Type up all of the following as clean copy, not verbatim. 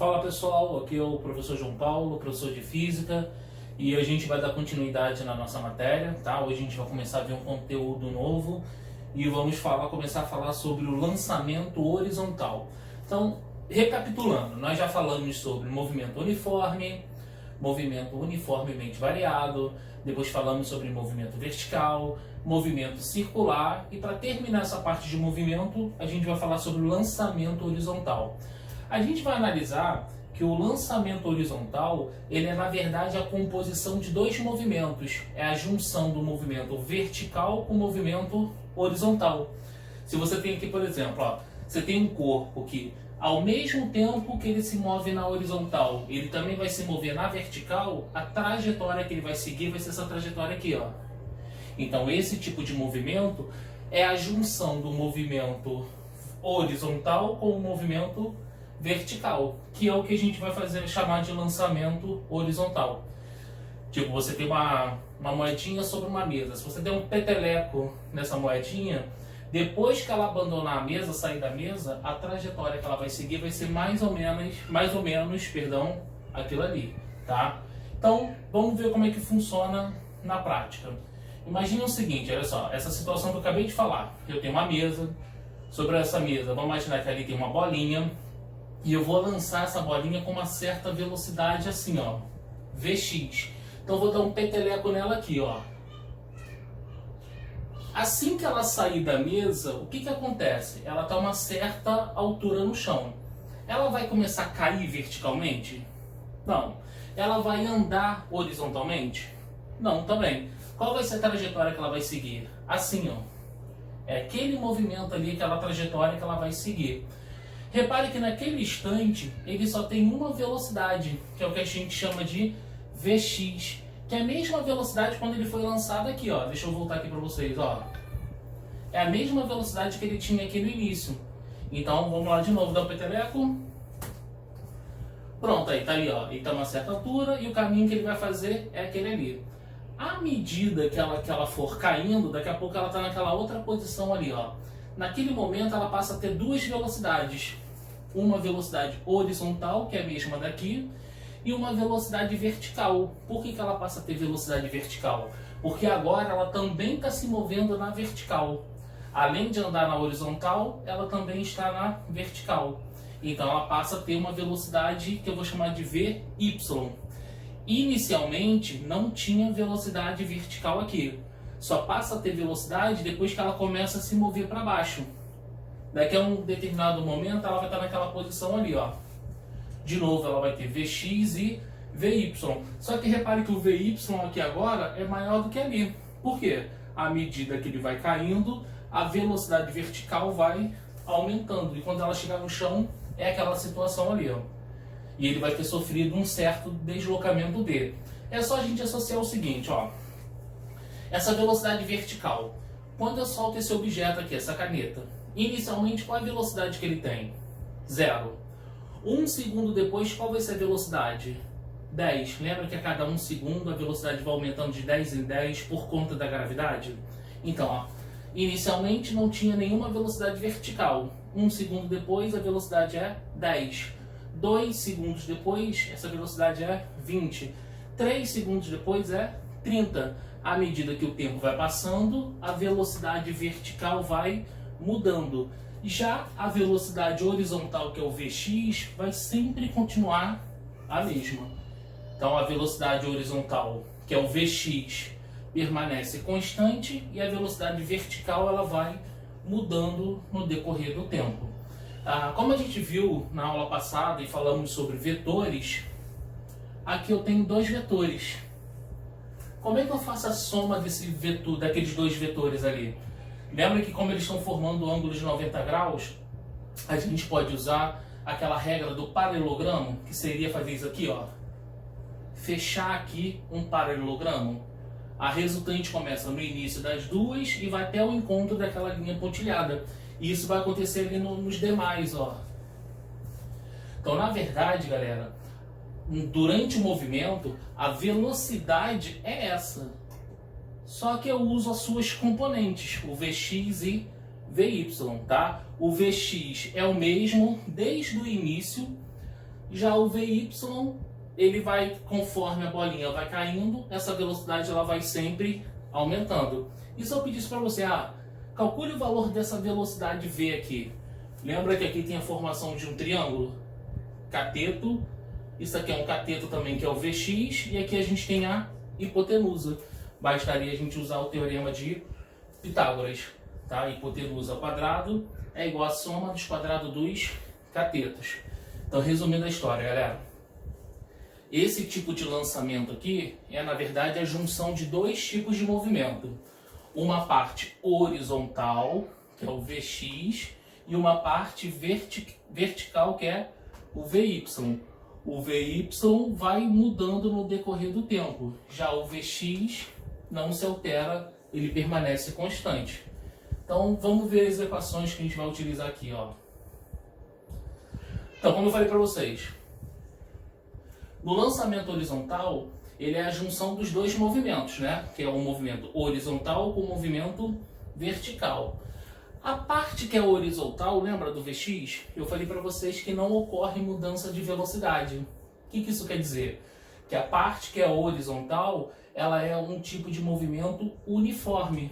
Fala pessoal, aqui é o professor João Paulo, professor de Física, e a gente vai dar continuidade na nossa matéria, tá? Hoje a gente vai começar a ver um conteúdo novo e vamos começar a falar sobre o lançamento horizontal. Então, recapitulando, nós já falamos sobre movimento uniforme, movimento uniformemente variado, depois falamos sobre movimento vertical, movimento circular, e para terminar essa parte de movimento, a gente vai falar sobre o lançamento horizontal. A gente vai analisar que o lançamento horizontal, ele é na verdade a composição de dois movimentos, é a junção do movimento vertical com o movimento horizontal. Se você tem aqui, por exemplo, você tem um corpo que, ao mesmo tempo que ele se move na horizontal, ele também vai se mover na vertical, a trajetória que ele vai seguir vai ser essa trajetória aqui, ó. Então esse tipo de movimento é a junção do movimento horizontal com o movimento vertical, que é o que a gente vai chamar de lançamento horizontal. Tipo, você tem uma moedinha sobre uma mesa. Se você der um peteleco nessa moedinha, depois que ela abandonar a mesa, sair da mesa, a trajetória que ela vai seguir vai ser mais ou menos, aquilo ali, tá? Então, vamos ver como é que funciona na prática. Imagina o seguinte, olha só, essa situação que eu acabei de falar. Eu tenho uma mesa, sobre essa mesa, vamos imaginar que ali tem uma bolinha, e eu vou lançar essa bolinha com uma certa velocidade assim, ó, Vx. Então eu vou dar um peteleco nela aqui, ó. Assim que ela sair da mesa, o que acontece? Ela está a uma certa altura no chão. Ela vai começar a cair verticalmente? Não. Ela vai andar horizontalmente? Não, também. Qual vai ser a trajetória que ela vai seguir? Assim, ó. É aquele movimento ali, aquela trajetória que ela vai seguir. Repare que naquele instante, ele só tem uma velocidade, que é o que a gente chama de Vx, que é a mesma velocidade quando ele foi lançado aqui, ó. Deixa eu voltar aqui para vocês, ó. É a mesma velocidade que ele tinha aqui no início. Então, vamos lá de novo, dá o peteleco. Pronto, aí tá ali, ó. Ele está a uma certa altura e o caminho que ele vai fazer é aquele ali. À medida que ela for caindo, daqui a pouco ela está naquela outra posição ali, ó. Naquele momento ela passa a ter duas velocidades. Uma velocidade horizontal, que é a mesma daqui, e uma velocidade vertical. Por que ela passa a ter velocidade vertical? Porque agora ela também está se movendo na vertical. Além de andar na horizontal, ela também está na vertical. Então ela passa a ter uma velocidade que eu vou chamar de Vy. Inicialmente não tinha velocidade vertical aqui. Só passa a ter velocidade depois que ela começa a se mover para baixo. Daqui a um determinado momento ela vai estar naquela posição ali, ó. De novo ela vai ter Vx e Vy. Só que repare que o Vy aqui agora é maior do que ali. Por quê? À medida que ele vai caindo, a velocidade vertical vai aumentando. E quando ela chegar no chão, é aquela situação ali, ó. E ele vai ter sofrido um certo deslocamento dele. É só a gente associar o seguinte, ó. Essa velocidade vertical. Quando eu solto esse objeto aqui, essa caneta, inicialmente qual é a velocidade que ele tem? 0. 1 segundo depois, qual vai ser a velocidade? 10. Lembra que a cada 1 segundo a velocidade vai aumentando de 10 em 10 por conta da gravidade? Então, ó, inicialmente não tinha nenhuma velocidade vertical. 1 segundo depois a velocidade é 10. 2 segundos depois essa velocidade é 20. 3 segundos depois é 30. À medida que o tempo vai passando, a velocidade vertical vai mudando. Já a velocidade horizontal, que é o Vx, vai sempre continuar a mesma. Então a velocidade horizontal, que é o Vx, permanece constante e a velocidade vertical ela vai mudando no decorrer do tempo. Como a gente viu na aula passada e falamos sobre vetores, aqui eu tenho dois vetores. Como é que eu faço a soma daqueles dois vetores ali? Lembra que como eles estão formando ângulos de 90 graus, a gente pode usar aquela regra do paralelogramo, que seria fazer isso aqui, ó. Fechar aqui um paralelogramo. A resultante começa no início das duas e vai até o encontro daquela linha pontilhada. E isso vai acontecer ali nos demais, ó. Então, na verdade, galera, durante o movimento, a velocidade é essa. Só que eu uso as suas componentes, o Vx e Vy, tá? O Vx é o mesmo desde o início Já o VY, ele vai, conforme a bolinha vai caindo, essa velocidade ela vai sempre aumentando. E se eu pedisse para você, calcule o valor dessa velocidade V aqui. Lembra que aqui tem a formação de um triângulo? Cateto, isso aqui é um cateto também, que é o Vx, e aqui a gente tem a hipotenusa. Bastaria a gente usar o teorema de Pitágoras. Tá? Hipotenusa ao quadrado é igual a soma dos quadrados dos catetos. Então, resumindo a história, galera. Esse tipo de lançamento aqui é, na verdade, a junção de dois tipos de movimento. Uma parte horizontal, que é o Vx, e uma parte vertical, que é o Vy. O Vy vai mudando no decorrer do tempo. Já o Vx não se altera, ele permanece constante. Então, vamos ver as equações que a gente vai utilizar aqui, ó. Então, como eu falei para vocês, no lançamento horizontal, ele é a junção dos dois movimentos, né? Que é o movimento horizontal com o movimento vertical. A parte que é horizontal, lembra do Vx? Eu falei para vocês que não ocorre mudança de velocidade. O que isso quer dizer? Que a parte que é horizontal, ela é um tipo de movimento uniforme.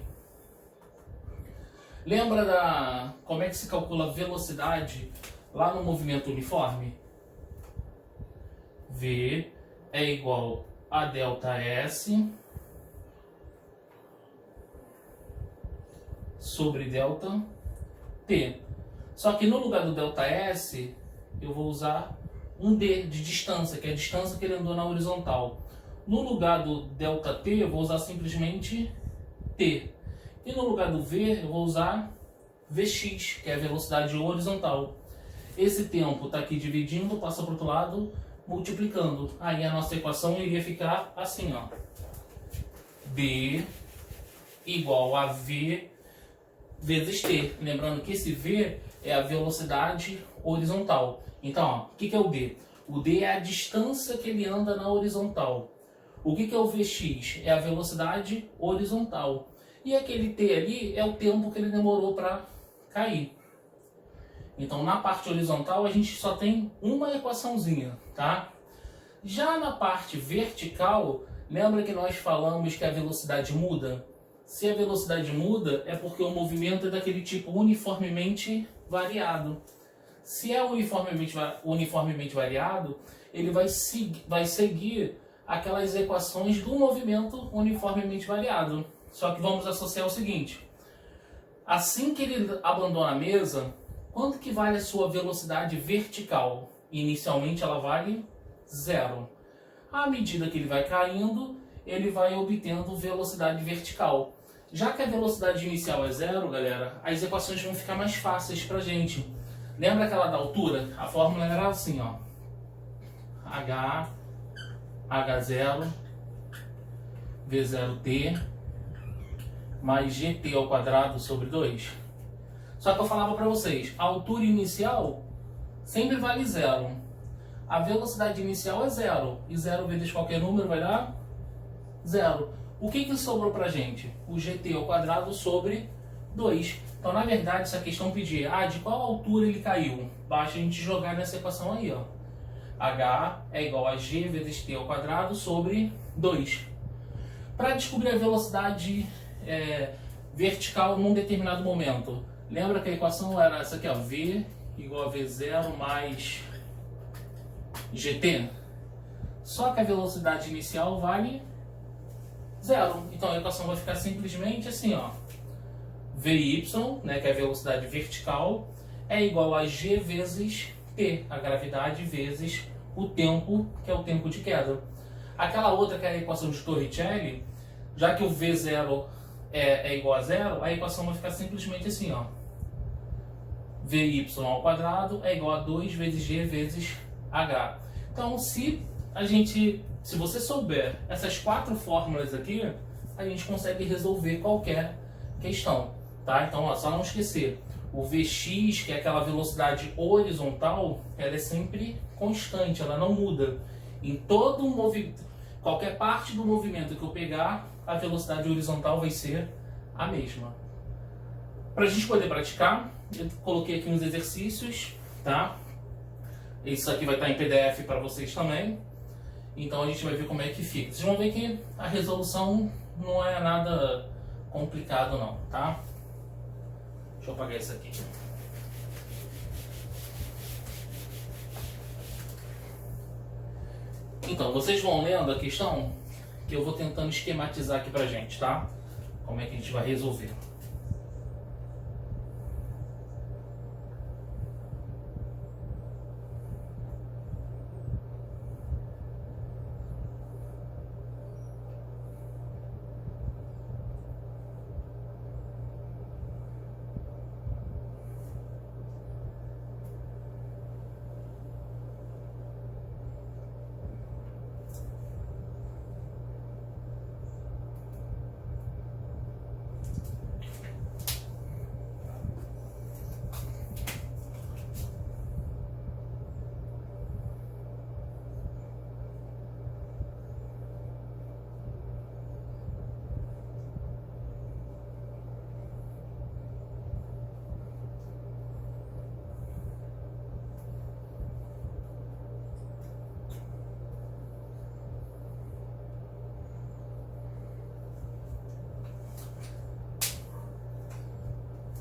Lembra como é que se calcula a velocidade lá no movimento uniforme? V é igual a ΔS sobre ΔT. Só que no lugar do ΔS, eu vou usar um D de distância, que é a distância que ele andou na horizontal. No lugar do ΔT, eu vou usar simplesmente T. E no lugar do V, eu vou usar Vx, que é a velocidade horizontal. Esse tempo está aqui dividindo, passa para o outro lado, multiplicando. Aí a nossa equação iria ficar assim, ó. B igual a V vezes T. Lembrando que esse V é a velocidade horizontal. Então, ó, o que é o D? O D é a distância que ele anda na horizontal. O que é o Vx? É a velocidade horizontal. E aquele T ali é o tempo que ele demorou para cair. Então, na parte horizontal, a gente só tem uma equaçãozinha, tá? Já na parte vertical, lembra que nós falamos que a velocidade muda? Se a velocidade muda, é porque o movimento é daquele tipo uniformemente variado. Se é uniformemente variado, ele vai seguir aquelas equações do movimento uniformemente variado. Só que vamos associar o seguinte. Assim que ele abandona a mesa, quanto que vale a sua velocidade vertical? Inicialmente ela vale 0. À medida que ele vai caindo, ele vai obtendo velocidade vertical. Já que a velocidade inicial é 0, galera, as equações vão ficar mais fáceis pra gente. Lembra aquela da altura? A fórmula era assim, ó. H0 V0t mais gt ao quadrado sobre 2. Só que eu falava para vocês, a altura inicial sempre vale 0. A velocidade inicial é 0. E 0 vezes qualquer número vai dar 0. O que sobrou pra gente? O gt ao quadrado sobre 2. Então, na verdade, essa questão pedia, de qual altura ele caiu? Basta a gente jogar nessa equação aí, ó. H é igual a g vezes t ao quadrado sobre 2. Para descobrir a velocidade vertical num determinado momento, lembra que a equação era essa aqui, ó, V igual a V0 mais GT? Só que a velocidade inicial vale 0. Então a equação vai ficar simplesmente assim, ó. Vy, né, que é a velocidade vertical, é igual a G vezes T, a gravidade vezes o tempo, que é o tempo de queda. Aquela outra que é a equação de Torricelli, já que o V0 é igual a 0, a equação vai ficar simplesmente assim, ó. Vy ao quadrado é igual a 2 vezes G vezes H. Então, se você souber essas 4 fórmulas aqui, a gente consegue resolver qualquer questão, tá? Então, ó, só não esquecer, o Vx, que é aquela velocidade horizontal, ela é sempre constante, ela não muda. Em todo movimento, qualquer parte do movimento que eu pegar, a velocidade horizontal vai ser a mesma. Para a gente poder praticar, eu coloquei aqui uns exercícios, tá? Isso aqui vai estar em PDF para vocês também. Então a gente vai ver como é que fica. Vocês vão ver que a resolução não é nada complicado não, tá? Deixa eu apagar isso aqui. Então, vocês vão lendo a questão que eu vou tentando esquematizar aqui pra gente, tá? Como é que a gente vai resolver.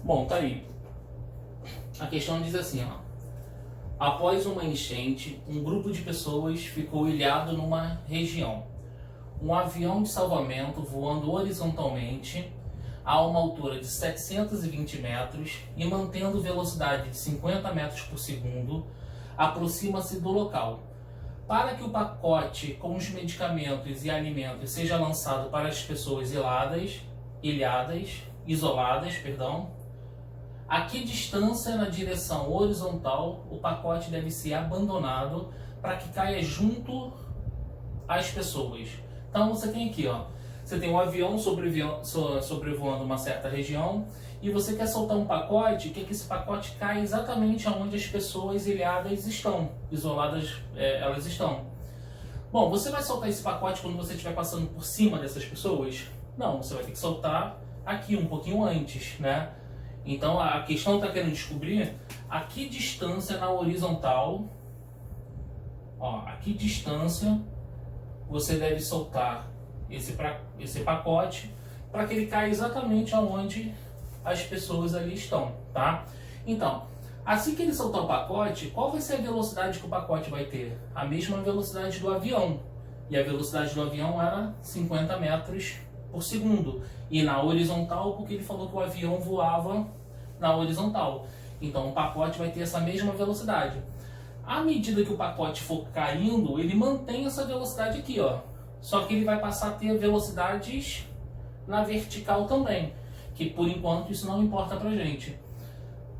Bom, tá aí. A questão diz assim, ó. Após uma enchente, um grupo de pessoas ficou ilhado numa região. Um avião de salvamento voando horizontalmente a uma altura de 720 metros e mantendo velocidade de 50 metros por segundo, aproxima-se do local. Para que o pacote com os medicamentos e alimentos seja lançado para as pessoas isoladas, a que distância na direção horizontal o pacote deve ser abandonado para que caia junto às pessoas? Então você tem aqui, ó, você tem um avião sobrevoando uma certa região e você quer soltar um pacote, que esse pacote caia exatamente onde as pessoas ilhadas estão, isoladas elas estão. Bom, você vai soltar esse pacote quando você estiver passando por cima dessas pessoas? Não, você vai ter que soltar aqui um pouquinho antes, né? Então a questão está querendo descobrir a que distância na horizontal, ó, a que distância você deve soltar esse pacote para que ele caia exatamente aonde as pessoas ali estão, tá? Então, assim que ele soltar o pacote, qual vai ser a velocidade que o pacote vai ter? A mesma velocidade do avião. E a velocidade do avião era 50 metros por segundo. E na horizontal, porque ele falou que o avião voava na horizontal. Então o pacote vai ter essa mesma velocidade. À medida que o pacote for caindo, ele mantém essa velocidade aqui, ó. Só que ele vai passar a ter velocidades na vertical também. Que por enquanto isso não importa pra gente.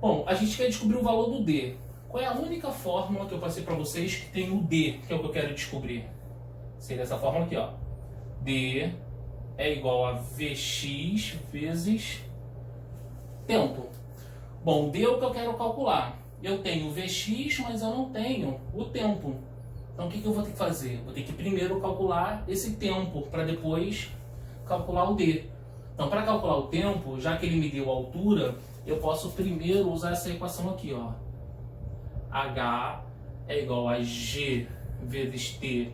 Bom, a gente quer descobrir o valor do D. Qual é a única fórmula que eu passei para vocês que tem o D, que é o que eu quero descobrir? Seria essa fórmula aqui, ó. D é igual a Vx vezes tempo. Bom, D é o que eu quero calcular. Eu tenho o Vx, mas eu não tenho o tempo. Então o que eu vou ter que fazer? Vou ter que primeiro calcular esse tempo, para depois calcular o D. Então para calcular o tempo, já que ele me deu a altura, eu posso primeiro usar essa equação aqui, ó. H é igual a G vezes T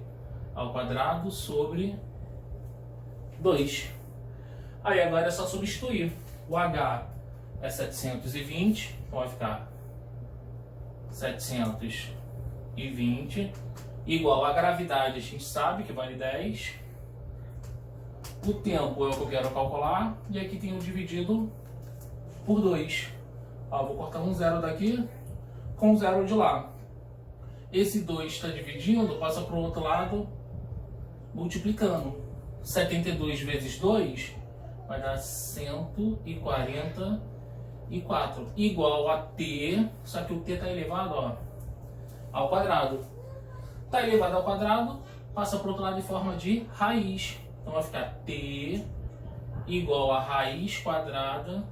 ao quadrado sobre 2. Aí agora é só substituir. O H é 720, então vai ficar 720 igual a gravidade, a gente sabe que vale 10. O tempo é o que eu quero calcular e aqui tem o dividido por 2. Ó, vou cortar um zero daqui com um zero de lá. Esse 2 está dividindo, passa para o outro lado multiplicando. 72 vezes 2 vai dar 144 igual a t, só que o t está elevado, ó, ao quadrado. Está elevado ao quadrado, passa para o outro lado em forma de raiz. Então vai ficar t igual a raiz quadrada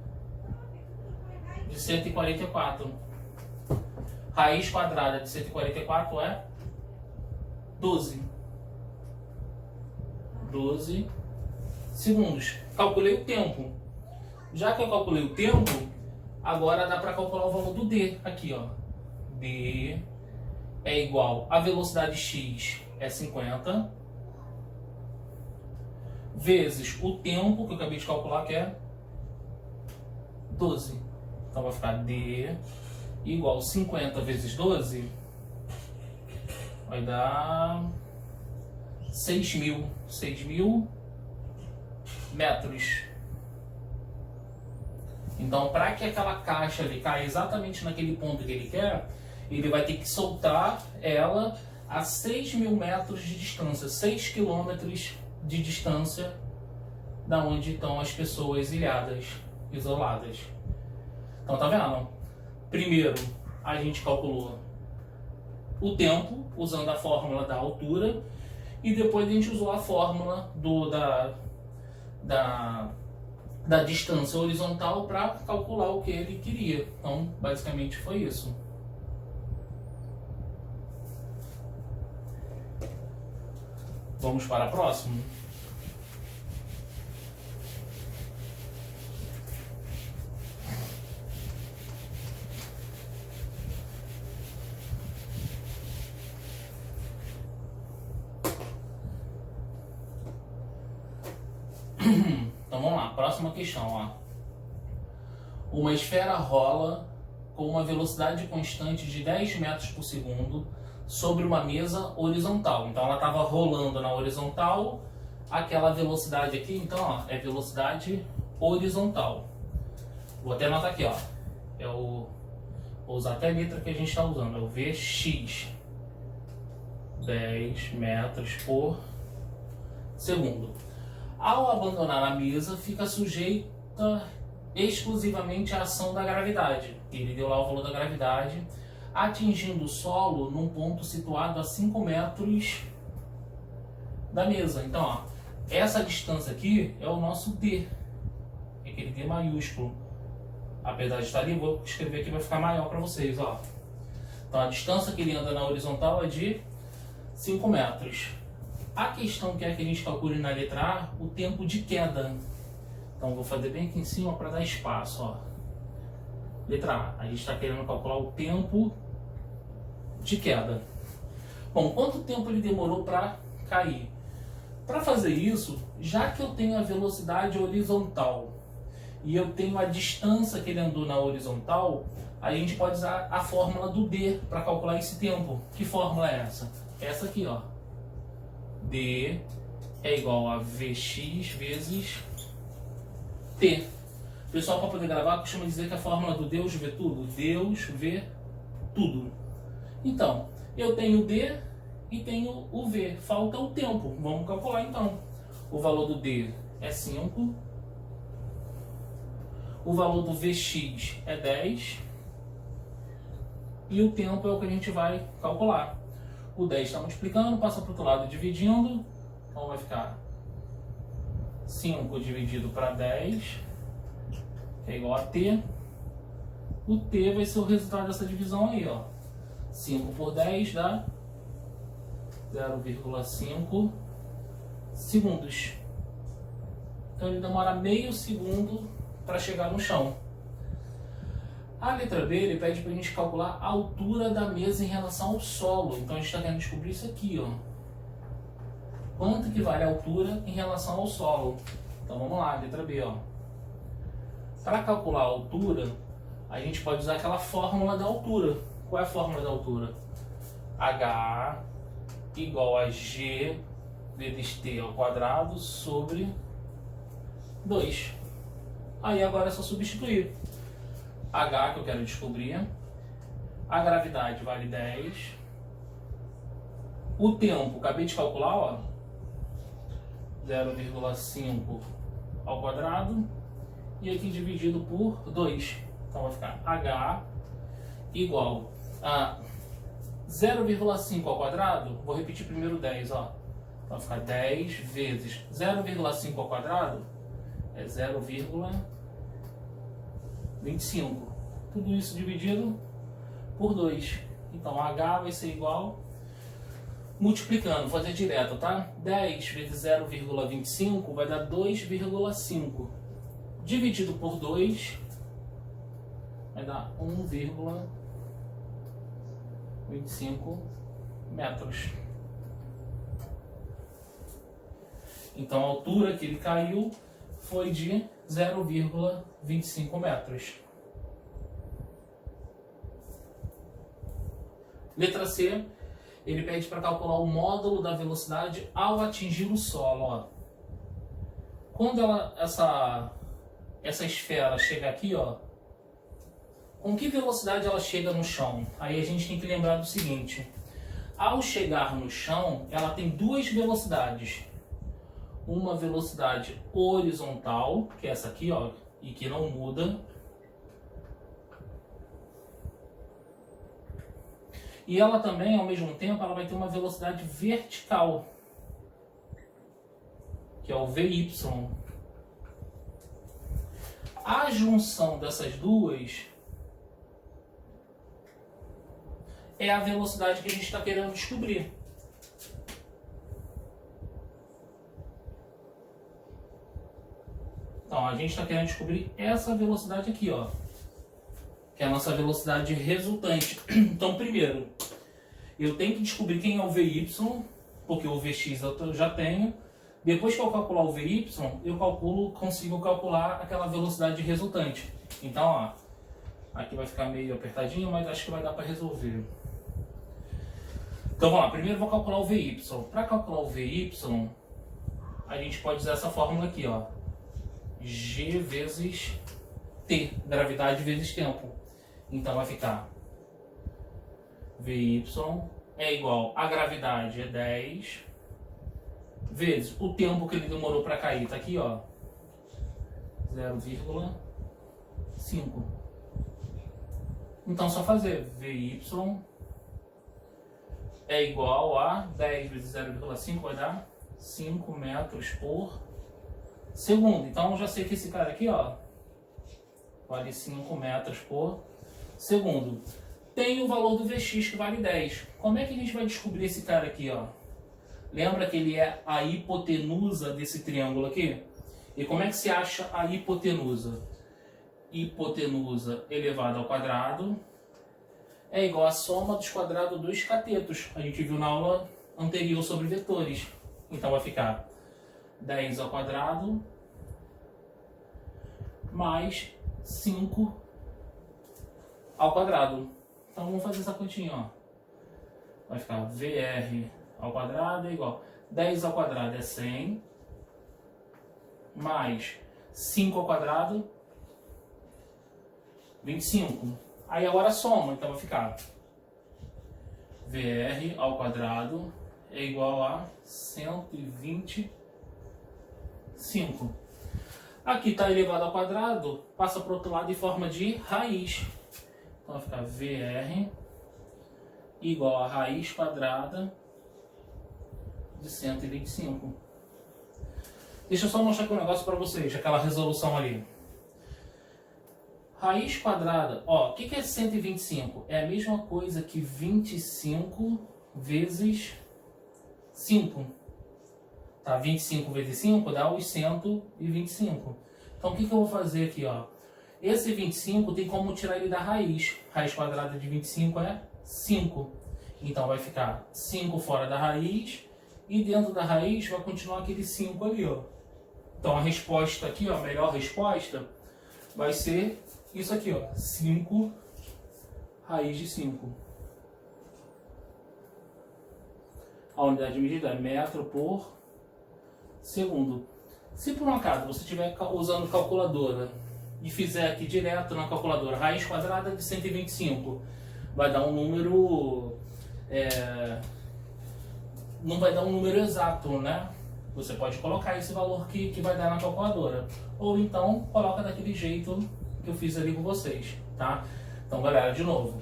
de 144. Raiz quadrada de 144 é 12 segundos. Calculei o tempo. Já que eu calculei o tempo, agora dá para calcular o valor do D. Aqui, ó. D é igual a velocidade x é 50, vezes o tempo que eu acabei de calcular, que é 12. Então vai ficar D igual 50 vezes 12, vai dar 6.000 metros. Então, para que aquela caixa ali caia exatamente naquele ponto que ele quer, ele vai ter que soltar ela a 6.000 metros de distância, 6 quilômetros de distância da onde estão as pessoas ilhadas, isoladas. Então, tá vendo? Primeiro, a gente calculou o tempo usando a fórmula da altura e depois a gente usou a fórmula da distância horizontal para calcular o que ele queria. Então, basicamente foi isso. Vamos para a próxima? Então vamos lá, próxima questão, ó. Uma esfera rola com uma velocidade constante de 10 metros por segundo sobre uma mesa horizontal. Então ela estava rolando na horizontal, aquela velocidade aqui, então ó, é velocidade horizontal. Vou até anotar aqui, ó. Vou usar até a letra que a gente está usando, é o Vx. 10 metros por segundo. Ao abandonar a mesa, fica sujeita exclusivamente à ação da gravidade. Ele deu lá o valor da gravidade, atingindo o solo num ponto situado a 5 metros da mesa. Então, ó, essa distância aqui é o nosso D, é aquele D maiúsculo. Apesar de estar ali, vou escrever aqui, vai ficar maior para vocês. Ó. Então, a distância que ele anda na horizontal é de 5 metros. A questão quer que a gente calcule na letra A o tempo de queda. Então vou fazer bem aqui em cima para dar espaço. Ó. Letra A, a gente está querendo calcular o tempo de queda. Bom, quanto tempo ele demorou para cair? Para fazer isso, já que eu tenho a velocidade horizontal e eu tenho a distância que ele andou na horizontal, a gente pode usar a fórmula do D para calcular esse tempo. Que fórmula é essa? Essa aqui, ó. D é igual a Vx vezes T. O pessoal, para poder gravar, costuma dizer que a fórmula do Deus vê tudo. Deus vê tudo. Então, eu tenho o D e tenho o V. Falta o tempo. Vamos calcular então. O valor do D é 5. O valor do Vx é 10. E o tempo é o que a gente vai calcular. O 10 está multiplicando, passa para o outro lado dividindo. Então vai ficar 5 dividido para 10, que é igual a T. O T vai ser o resultado dessa divisão aí, ó. 5 por 10 dá 0,5 segundos. Então ele demora meio segundo para chegar no chão. A letra B, ele pede para a gente calcular a altura da mesa em relação ao solo. Então a gente está querendo descobrir isso aqui, ó. Quanto que vale a altura em relação ao solo? Então vamos lá, letra B, ó. Para calcular a altura, a gente pode usar aquela fórmula da altura. Qual é a fórmula da altura? H igual a G vezes T ao quadrado sobre 2. Aí agora é só substituir. H que eu quero descobrir, a gravidade vale 10, o tempo, acabei de calcular, ó, 0,5 ao quadrado, e aqui dividido por 2, então vai ficar H igual a 0,5 ao quadrado, vou repetir primeiro 10, ó, vai ficar 10 vezes 0,5 ao quadrado, é 0,25. Tudo isso dividido por 2. Então, H vai ser igual, multiplicando, vou fazer direto, tá? 10 vezes 0,25 vai dar 2,5. Dividido por 2 vai dar 1,25. 25 metros. Então a altura que ele caiu foi de 0,25 metros. Letra C, ele pede para calcular o módulo da velocidade ao atingir o solo. Ó. Quando essa esfera chega aqui, ó, com que velocidade ela chega no chão? Aí a gente tem que lembrar do seguinte: ao chegar no chão, ela tem duas velocidades. Uma velocidade horizontal, que é essa aqui, ó, e que não muda. E ela também, ao mesmo tempo, ela vai ter uma velocidade vertical, que é o VY. A junção dessas duas é a velocidade que a gente está querendo descobrir. Então, a gente está querendo descobrir essa velocidade aqui, ó, que é a nossa velocidade resultante. Então, primeiro, eu tenho que descobrir quem é o VY, porque o VX eu já tenho. Depois que eu calcular o VY, eu consigo calcular aquela velocidade resultante. Então, ó, aqui vai ficar meio apertadinho, mas acho que vai dar para resolver. Então, vamos lá. Primeiro eu vou calcular o VY. Para calcular o VY, a gente pode usar essa fórmula aqui, ó. G vezes T, gravidade vezes tempo. Então vai ficar VY é igual a gravidade é 10 vezes o tempo que ele demorou para cair, tá aqui, ó, 0,5. Então só fazer VY é igual a 10 vezes 0,5 vai dar 5 metros por segundo. Então eu já sei que esse cara aqui, ó, vale 5 metros por segundo. Tem o valor do Vx que vale 10. Como é que a gente vai descobrir esse cara aqui, ó? Lembra que ele é a hipotenusa desse triângulo aqui? E como é que se acha a hipotenusa? Hipotenusa elevada ao quadrado é igual à soma dos quadrados dos catetos. A gente viu na aula anterior sobre vetores. Então vai ficar 10 ao quadrado mais 5 ao quadrado. Então vamos fazer essa continha, ó. Vai ficar VR ao quadrado é igual 10 ao quadrado é 100 mais 5 ao quadrado 25. Aí agora soma, então vai ficar VR ao quadrado é igual a 125. Aqui está elevado ao quadrado, passa para o outro lado em forma de raiz. Então vai ficar VR igual a raiz quadrada de 125. Deixa eu só mostrar aqui um negócio para vocês, aquela resolução ali. Raiz quadrada, ó, o que é 125? É a mesma coisa que 25 vezes 5. Tá? 25 vezes 5 dá os 125. Então o que eu vou fazer aqui, ó? Esse 25 tem como tirar ele da raiz. Raiz quadrada de 25 é 5. Então vai ficar 5 fora da raiz. E dentro da raiz vai continuar aquele 5 ali, ó. Então a resposta aqui, ó, a melhor resposta vai ser isso aqui, ó. 5 raiz de 5. A unidade de medida é metro por segundo. Se por um acaso você estiver usando calculadora e fizer aqui direto na calculadora raiz quadrada de 125, vai dar um número, não vai dar um número exato, né? Você pode colocar esse valor que vai dar na calculadora, ou então coloca daquele jeito que eu fiz ali com vocês, tá? Então galera, de novo,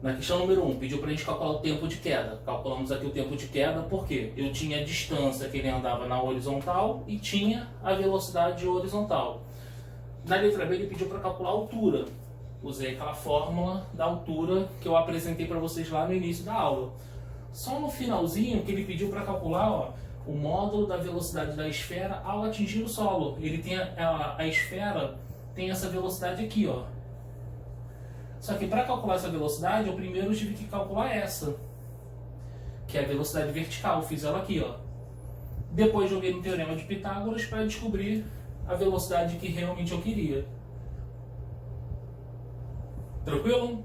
na questão número 1, pediu pra gente calcular o tempo de queda. Calculamos aqui o tempo de queda porque eu tinha a distância que ele andava na horizontal e tinha a velocidade horizontal. Na letra B ele pediu para calcular a altura. Usei aquela fórmula da altura que eu apresentei para vocês lá no início da aula. Só no finalzinho que ele pediu para calcular, ó, o módulo da velocidade da esfera ao atingir o solo. Ele tem a esfera tem essa velocidade aqui, ó. Só que para calcular essa velocidade, eu primeiro tive que calcular essa, que é a velocidade vertical. Fiz ela aqui, ó. Depois joguei no Teorema de Pitágoras para descobrir a velocidade que realmente eu queria. Tranquilo?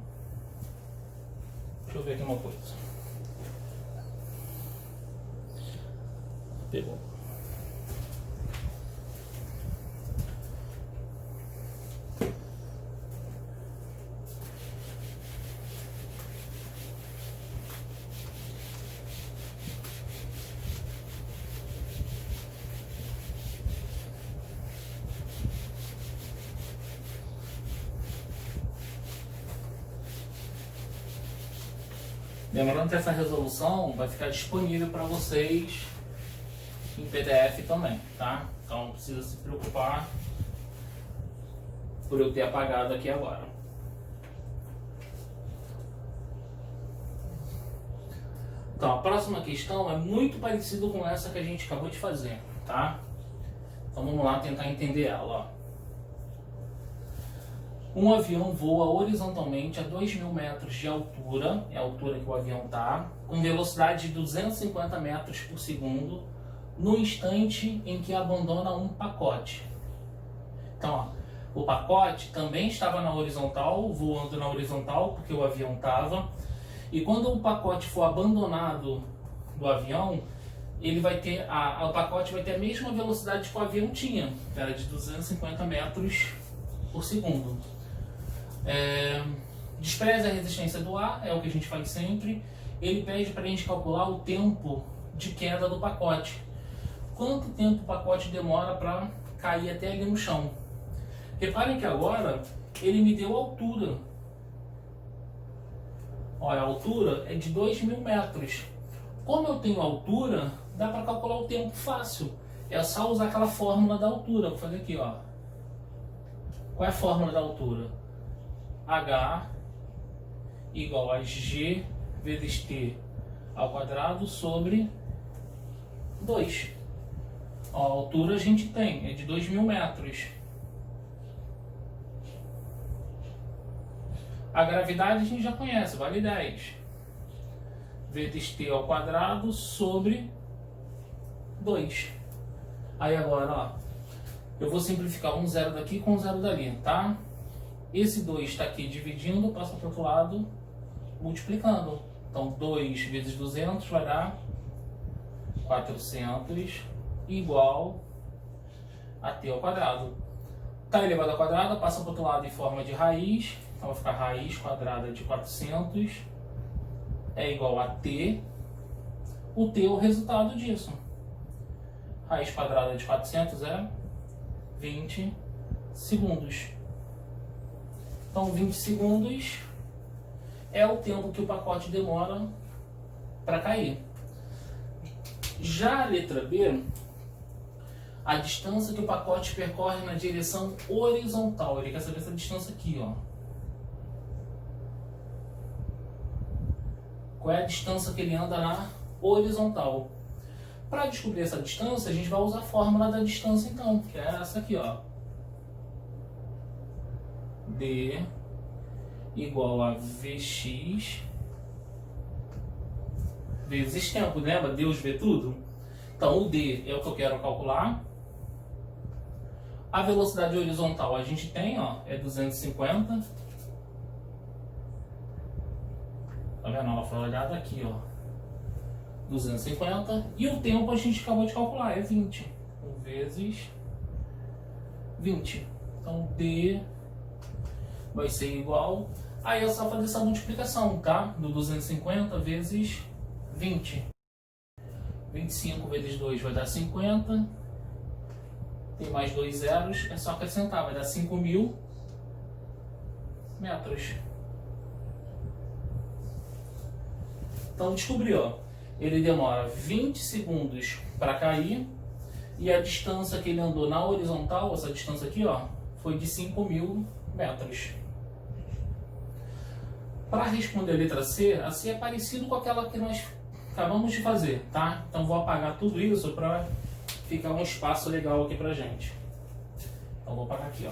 Deixa eu ver aqui uma coisa. Pegou. Lembrando que essa resolução vai ficar disponível para vocês em PDF também, tá? Então não precisa se preocupar por eu ter apagado aqui agora. Então a próxima questão é muito parecida com essa que a gente acabou de fazer, tá? Então vamos lá tentar entender ela, ó. Um avião voa horizontalmente a 2.000 metros de altura, é a altura que o avião está, com velocidade de 250 metros por segundo, no instante em que abandona um pacote. Então, ó, o pacote também estava na horizontal, voando na horizontal, porque o avião estava, e quando o pacote for abandonado do avião, ele vai ter o pacote vai ter a mesma velocidade que o avião tinha, que era de 250 metros por segundo. Despreze a resistência do ar, é o que a gente faz sempre. Ele pede para a gente calcular o tempo de queda do pacote. Quanto tempo o pacote demora para cair até ali no chão? Reparem que agora ele me deu a altura. Olha, a altura é de 2.000 metros. Como eu tenho altura, dá para calcular o tempo fácil. É só usar aquela fórmula da altura. Vou fazer aqui, ó. Qual é a fórmula da altura? H igual a G vezes T ao quadrado sobre 2. Ó, a altura a gente tem, é de 2.000 metros. A gravidade a gente já conhece, vale 10. Vezes T ao quadrado sobre 2. Aí agora, ó, eu vou simplificar um zero daqui com um zero dali, tá? Esse 2 está aqui dividindo, passa para o outro lado, multiplicando. Então 2 vezes 200 vai dar 400 igual a t ao quadrado. Tá elevado ao quadrado, passa para o outro lado em forma de raiz. Então vai ficar raiz quadrada de 400 é igual a t. O t é o resultado disso. Raiz quadrada de 400 é 20 segundos. Então 20 segundos é o tempo que o pacote demora para cair. Já a letra B, a distância que o pacote percorre na direção horizontal. Ele quer saber essa distância aqui, ó. Qual é a distância que ele anda na horizontal? Para descobrir essa distância, a gente vai usar a fórmula da distância então, que é essa aqui, ó. D igual a Vx vezes tempo, lembra? Deus vê tudo? Então o D é o que eu quero calcular. A velocidade horizontal a gente tem, ó, é 250. Tá vendo? Ela foi olhada aqui, ó. 250. E o tempo a gente acabou de calcular, é 20. 1 vezes 20. Então D vai ser igual. Aí é só fazer essa multiplicação, tá? Do 250 vezes 20. 25 vezes 2 vai dar 50. Tem mais 2 zeros, é só acrescentar, vai dar 5.000 metros. Então descobri, ó. Ele demora 20 segundos para cair. E a distância que ele andou na horizontal, essa distância aqui, ó, foi de 5.000 metros. Para responder a letra C, a C é parecido com aquela que nós acabamos de fazer, tá? Então vou apagar tudo isso para ficar um espaço legal aqui pra gente. Então vou apagar aqui, ó.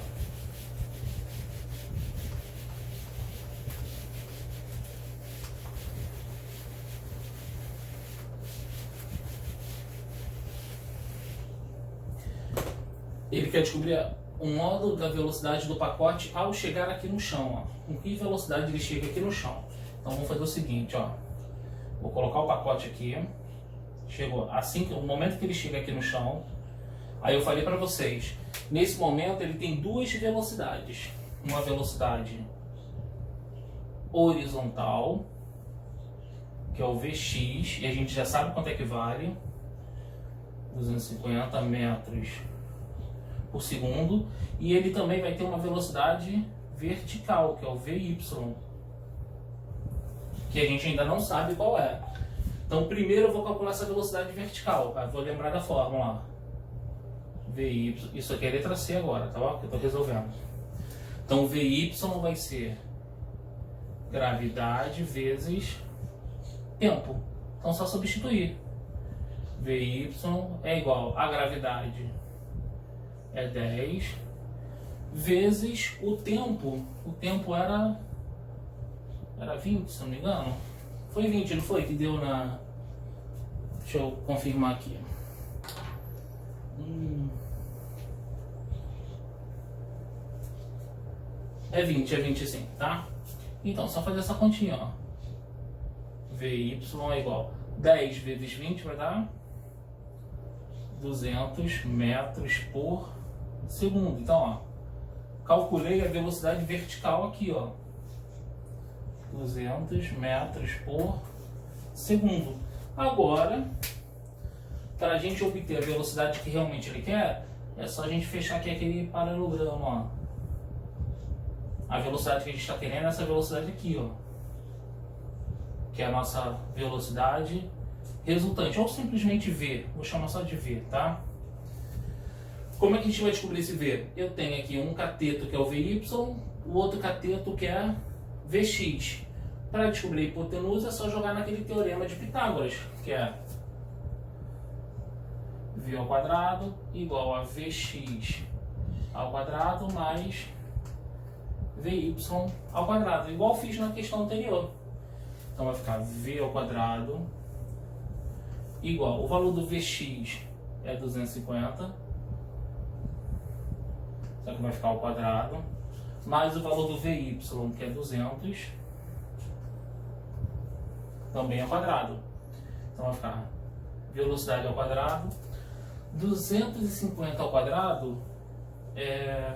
Ele quer descobrir o modo da velocidade do pacote ao chegar aqui no chão, ó. Com que velocidade ele chega aqui no chão. Então vamos fazer o seguinte, ó. Vou colocar o pacote aqui. Chegou assim, o momento que ele chega aqui no chão. Aí eu falei para vocês, nesse momento ele tem duas velocidades. Uma velocidade horizontal, que é o Vx, e a gente já sabe quanto é que vale. 250 metros por segundo. E ele também vai ter uma velocidade vertical, que é o Vy, que a gente ainda não sabe qual é. Então primeiro eu vou calcular essa velocidade vertical, tá? Vou lembrar da fórmula. Vy, isso aqui é a letra C agora, tá? Ó, que eu estou resolvendo. Então Vy vai ser gravidade vezes tempo. Então só substituir. Vy é igual a gravidade é 10 vezes o tempo. O tempo era 20, se não me engano. Foi 20, não foi? Que deu na... Deixa eu confirmar aqui. É 20 sim, tá? Então, só fazer essa continha, ó. Vy é igual 10 vezes 20 vai dar 200 metros por segundo. Então, ó, calculei a velocidade vertical aqui, ó. 200 metros por segundo. Agora, para a gente obter a velocidade que realmente ele quer, é só a gente fechar aqui aquele paralelogramo, ó. A velocidade que a gente está querendo é essa velocidade aqui, ó, que é a nossa velocidade resultante, ou simplesmente V, vou chamar só de V, tá? Como é que a gente vai descobrir esse V? Eu tenho aqui um cateto que é o Vy, o outro cateto que é Vx. Para descobrir a hipotenusa é só jogar naquele teorema de Pitágoras, que é V ao quadrado igual a Vx ao quadrado mais Vy ao quadrado, igual fiz na questão anterior. Então vai ficar V ao quadrado igual, o valor do Vx é 250, só que vai ficar ao quadrado, mais o valor do Vy, que é 200, também ao quadrado. Então vai ficar velocidade ao quadrado, 250 ao quadrado é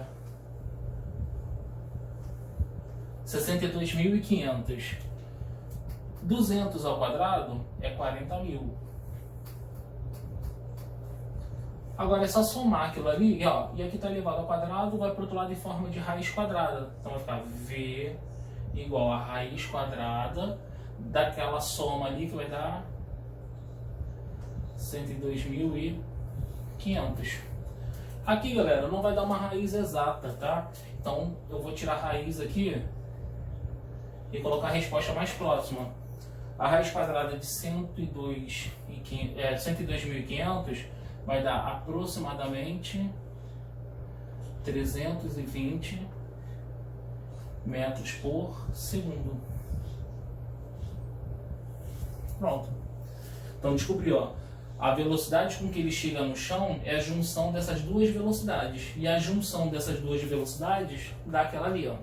62.500. 200 ao quadrado é 40.000. Agora é só somar aquilo ali, ó, e aqui está elevado ao quadrado, vai para o outro lado em forma de raiz quadrada. Então vai ficar V igual a raiz quadrada daquela soma ali que vai dar 102.500. Aqui, galera, não vai dar uma raiz exata, tá? Então eu vou tirar a raiz aqui e colocar a resposta mais próxima. A raiz quadrada de 102.500 vai dar aproximadamente 320 metros por segundo. Pronto. Então descobri, ó, a velocidade com que ele chega no chão é a junção dessas duas velocidades. E a junção dessas duas velocidades dá aquela ali, ó,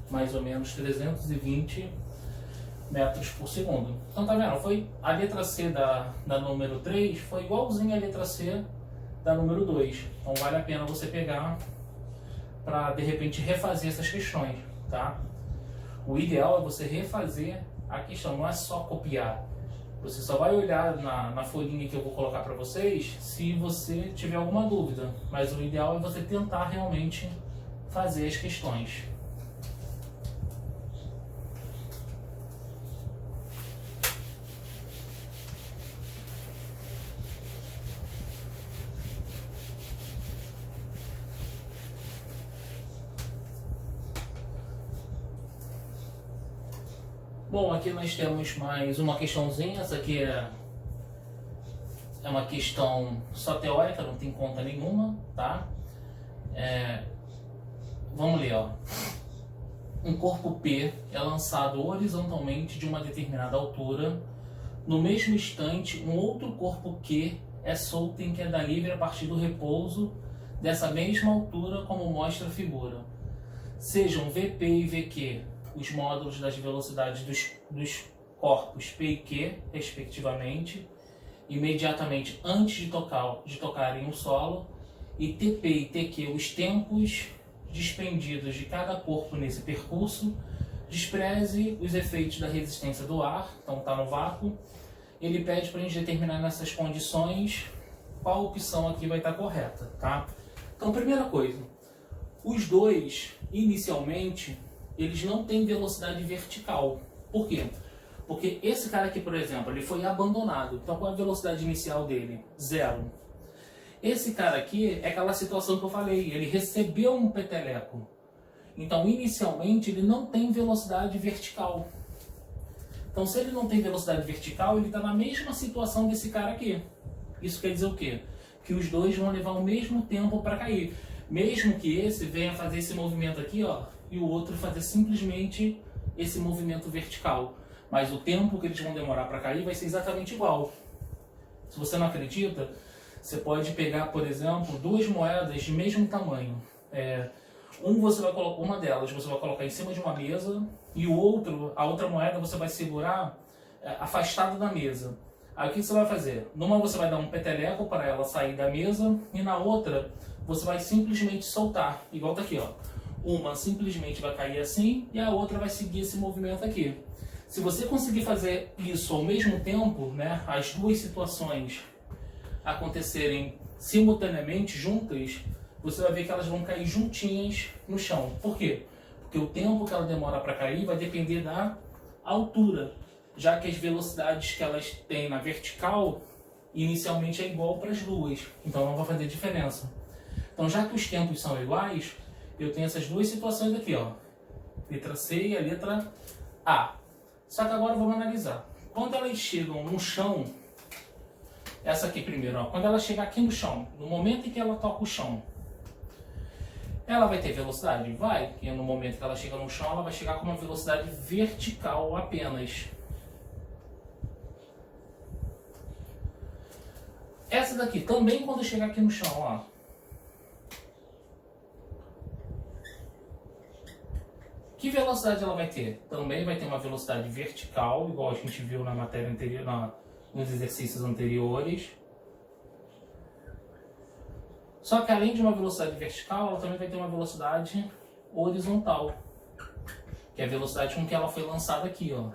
mais ou menos 320 metros por segundo. Então tá vendo? Foi a letra C da número 3 foi igualzinha à letra C da número 2. Então vale a pena você pegar para de repente refazer essas questões, tá? O ideal é você refazer a questão, não é só copiar. Você só vai olhar na folhinha que eu vou colocar para vocês se você tiver alguma dúvida. Mas o ideal é você tentar realmente fazer as questões. Bom, aqui nós temos mais uma questãozinha. Essa aqui é uma questão só teórica, não tem conta nenhuma, tá? Vamos ler, ó. Um corpo P é lançado horizontalmente de uma determinada altura. No mesmo instante, um outro corpo Q é solto em queda livre a partir do repouso dessa mesma altura como mostra a figura. Sejam VP e VQ os módulos das velocidades dos corpos P e Q, respectivamente, imediatamente antes de tocarem o solo, e TP e TQ os tempos despendidos de cada corpo nesse percurso. Despreze os efeitos da resistência do ar, então está no vácuo. Ele pede para a gente determinar nessas condições qual opção aqui vai estar correta, tá? Então, primeira coisa, os dois, inicialmente, eles não têm velocidade vertical. Por quê? Porque esse cara aqui, por exemplo, ele foi abandonado. Então, qual é a velocidade inicial dele? 0. Esse cara aqui é aquela situação que eu falei, ele recebeu um peteleco. Então, inicialmente, ele não tem velocidade vertical. Então, se ele não tem velocidade vertical, ele está na mesma situação desse cara aqui. Isso quer dizer o quê? Que os dois vão levar o mesmo tempo para cair. Mesmo que esse venha fazer esse movimento aqui, ó, e o outro fazer simplesmente esse movimento vertical. Mas o tempo que eles vão demorar para cair vai ser exatamente igual. Se você não acredita, você pode pegar, por exemplo, duas moedas de mesmo tamanho. Você vai colocar uma delas, você vai colocar em cima de uma mesa, e a outra moeda você vai segurar afastado da mesa. Aí o que você vai fazer? Numa você vai dar um peteleco para ela sair da mesa, e na outra você vai simplesmente soltar, igual tá aqui, ó. Uma simplesmente vai cair assim, e a outra vai seguir esse movimento aqui. Se você conseguir fazer isso ao mesmo tempo, né, as duas situações acontecerem simultaneamente, juntas, você vai ver que elas vão cair juntinhas no chão. Por quê? Porque o tempo que ela demora para cair vai depender da altura, já que as velocidades que elas têm na vertical inicialmente é igual para as duas, então não vai fazer diferença. Então, já que os tempos são iguais, eu tenho essas duas situações aqui, ó, letra C e a letra A. Só que agora vamos analisar. Quando elas chegam no chão, essa aqui primeiro, ó, quando ela chegar aqui no chão, no momento em que ela toca o chão, ela vai ter velocidade? Vai, porque no momento que ela chega no chão, ela vai chegar com uma velocidade vertical apenas. Essa daqui também, quando chegar aqui no chão, ó, que velocidade ela vai ter? Também vai ter uma velocidade vertical, igual a gente viu na matéria anterior, nos exercícios anteriores. Só que além de uma velocidade vertical, ela também vai ter uma velocidade horizontal, que é a velocidade com que ela foi lançada aqui, ó.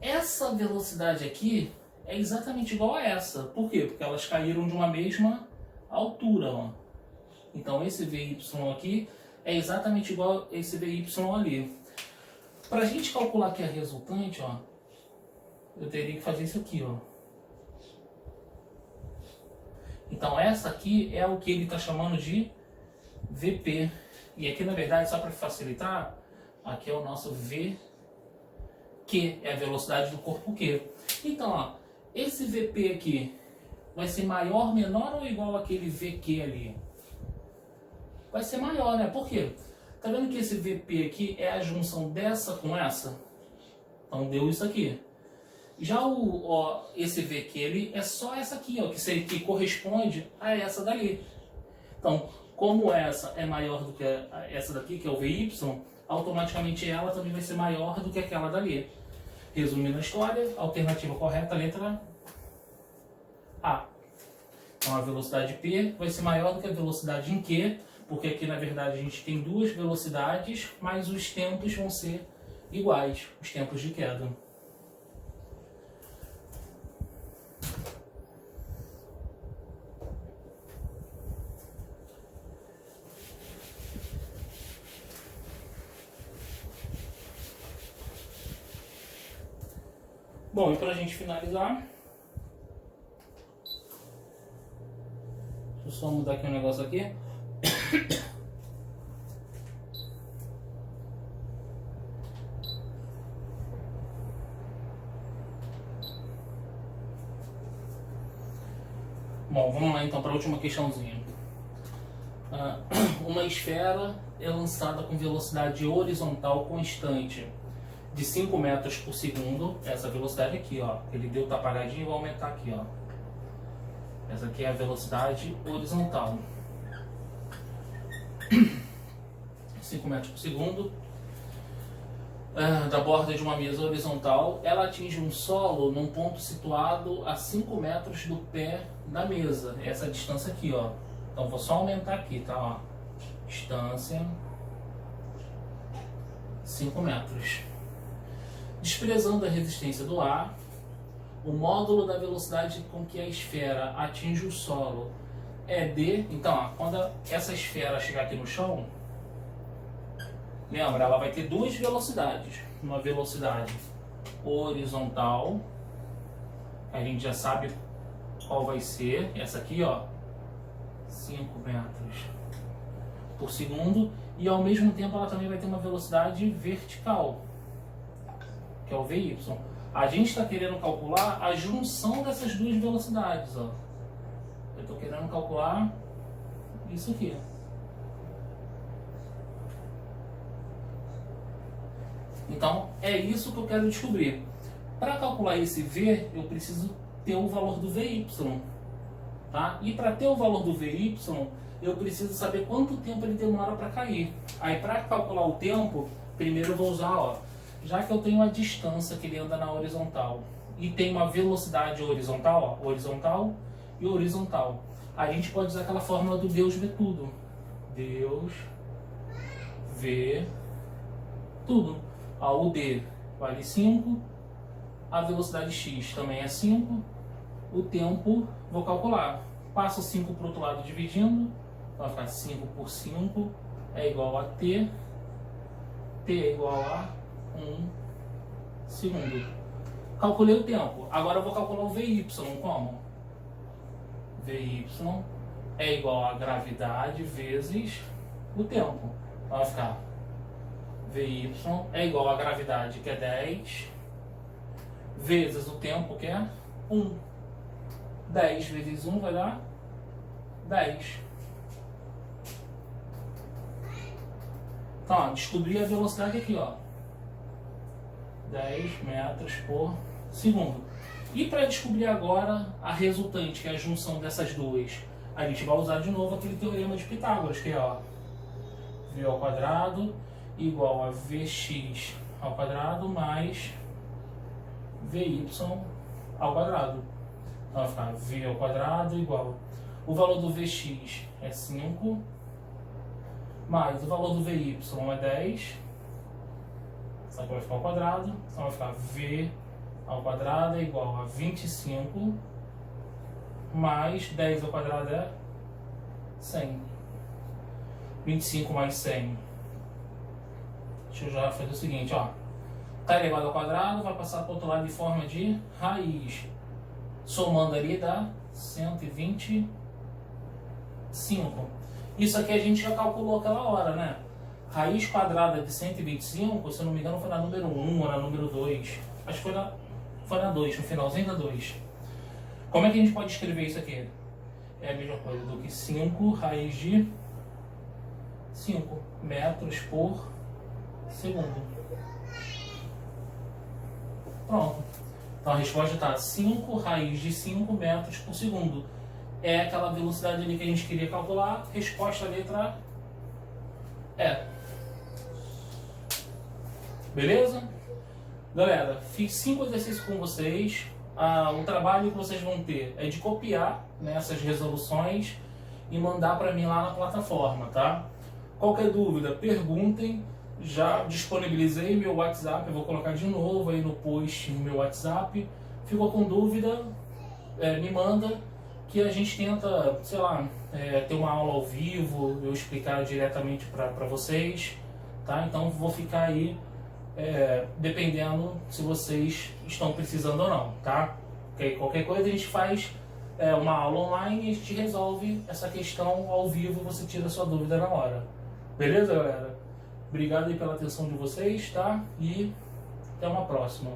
Essa velocidade aqui é exatamente igual a essa. Por quê? Porque elas caíram de uma mesma altura, ó. Então esse VY aqui é exatamente igual a esse VY ali. Para a gente calcular aqui a resultante, ó, eu teria que fazer isso aqui, ó. Então essa aqui é o que ele está chamando de VP. E aqui, na verdade, só para facilitar, aqui é o nosso VQ, é a velocidade do corpo Q. Então, ó, esse VP aqui vai ser maior, menor ou igual àquele VQ ali? Vai ser maior, né? Por quê? Tá vendo que esse VP aqui é a junção dessa com essa? Então deu isso aqui. Já esse VQ ali é só essa aqui, ó, que corresponde a essa dali. Então, como essa é maior do que essa daqui, que é o VY, automaticamente ela também vai ser maior do que aquela dali. Resumindo a história, a alternativa correta, a letra A. Então a velocidade P vai ser maior do que a velocidade em Q, porque aqui na verdade a gente tem duas velocidades, mas os tempos vão ser iguais, os tempos de queda. Bom, e para a gente finalizar, deixa eu só mudar aqui um negócio aqui. Bom, vamos lá então para a última questãozinha. Uma esfera é lançada com velocidade horizontal constante de 5 metros por segundo, essa velocidade aqui, ó, ele deu tá paradinho e vai aumentar aqui, ó. Essa aqui é a velocidade horizontal. 5 metros por segundo. Da borda de uma mesa horizontal, ela atinge um solo num ponto situado a 5 metros do pé da mesa. Essa distância aqui, ó. Então vou só aumentar aqui, tá? Ó. Distância 5 metros. Desprezando a resistência do ar, o módulo da velocidade com que a esfera atinge o solo é d. Então, ó, quando essa esfera chegar aqui no chão, lembra, ela vai ter duas velocidades. Uma velocidade horizontal, a gente já sabe qual vai ser. Essa aqui, ó, 5 metros por segundo. E ao mesmo tempo ela também vai ter uma velocidade vertical, que é o VY. A gente está querendo calcular a junção dessas duas velocidades, ó. Eu estou querendo calcular isso aqui. Então, é isso que eu quero descobrir. Para calcular esse V, eu preciso ter o valor do VY. Tá? E para ter o valor do VY, eu preciso saber quanto tempo ele demora para cair. Aí, para calcular o tempo, primeiro eu vou usar, ó, já que eu tenho a distância que ele anda na horizontal e tem uma velocidade horizontal, ó, horizontal e horizontal, a gente pode usar aquela fórmula do Deus vê tudo. Deus vê tudo. Ó, o D vale 5, a velocidade x também é 5, o tempo vou calcular. Passo 5 para o outro lado dividindo, vai ficar 5 por 5 é igual a t, t é igual a 1 segundo. Calculei o tempo. Agora eu vou calcular o VY. Como? VY é igual a gravidade vezes o tempo. Então vai ficar VY é igual a gravidade, que é 10, vezes o tempo, que é 1. 10 vezes 1 vai dar 10. Então, ó, descobri a velocidade aqui, ó. 10 metros por segundo. E para descobrir agora a resultante, que é a junção dessas duas, a gente vai usar de novo aquele teorema de Pitágoras, que é, ó, v ao quadrado igual a vx ao quadrado mais vy ao quadrado. Então vai ficar v ao quadrado igual, o valor do vx é 5, mais o valor do vy é 10, isso aqui vai ficar ao quadrado, então vai ficar v ao quadrado é igual a 25, mais 10 ao quadrado é 100. 25 mais 100. Deixa eu já fazer o seguinte, ó. Tá elevado ao quadrado, vai passar para o outro lado de forma de raiz. Somando ali dá 125. Isso aqui a gente já calculou aquela hora, né? Raiz quadrada de 125, se eu não me engano, foi na número 1 ou na número 2. Acho que foi na 2, no finalzinho da 2. Como é que a gente pode escrever isso aqui? É a mesma coisa do que 5 raiz de 5 metros por segundo. Pronto. Então a resposta está 5 raiz de 5 metros por segundo. É aquela velocidade ali que a gente queria calcular. Resposta letra E. Beleza? Galera, fiz 5 exercícios com vocês. O trabalho que vocês vão ter é de copiar, né, essas resoluções e mandar para mim lá na plataforma, tá? Qualquer dúvida, perguntem. Já disponibilizei meu WhatsApp, eu vou colocar de novo aí no post o meu WhatsApp. Ficou com dúvida, me manda, que a gente tenta, sei lá, ter uma aula ao vivo, eu explicar diretamente para vocês, tá? Então vou ficar aí, dependendo se vocês estão precisando ou não, tá? Okay? Qualquer coisa a gente faz uma aula online e a gente resolve essa questão ao vivo, você tira a sua dúvida na hora. Beleza, galera? Obrigado aí pela atenção de vocês, tá? E até uma próxima.